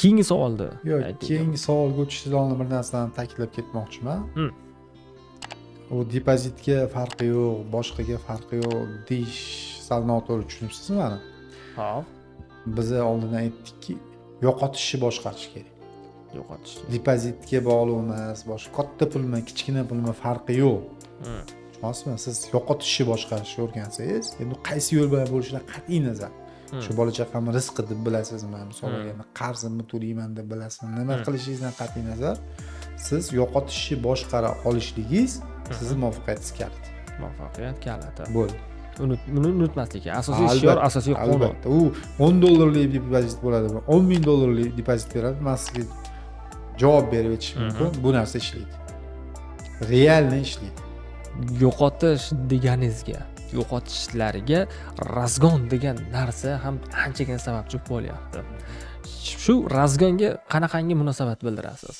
keyingi savolni Yo'q, ayting. keyingi savolga o'tishdan oldin bir narsani ta'kidlab ketmoqchiman. Hmm. U depozitga farqi yo'q, boshqaga farqi yo'q deyish sal noto'g'ri tushunibsizmi mani? Hop, Biz oldin aytdikki, yo'qotishni boshqarish kerak. yo'qotish. Depozitga bog'liq emas, boshqa katta pulmi, kichkina pulmi farqi yo'q. Hmm. Tushunasizmi? Siz yo'qotishni boshqarishni o'rgansangiz, endi qaysi yo'l bilan bo'lishidan qat'iy nazar. Shu bola chaqamni rizqi deb bilasizmi? Misol olganda qarzimni to'layman deb bilasizmi? Nima qilishingizdan qat'iy nazar, siz yo'qotishni boshqara olishligingiz sizni muvaffaqiyatingiz kaliti. Muvaffaqiyat kaliti. Bo'ldi. Buni unutmaslik kerak. Asosiy shior, asosiy qonun. Albatta. U 10 dollarlik depozit bo'ladi, 10 ming dollarlik depozit beradi. Men sizga javob berib o'tish mumkin. Bu narsa ishlaydi. Realni ishlaydi. Yo'qotish deganingizga, yo'qotishlariga razgon degan narsa ham anchagina sababchi bo'lyapti. Shu razgonga qanaqangi munosabat bildirasiz?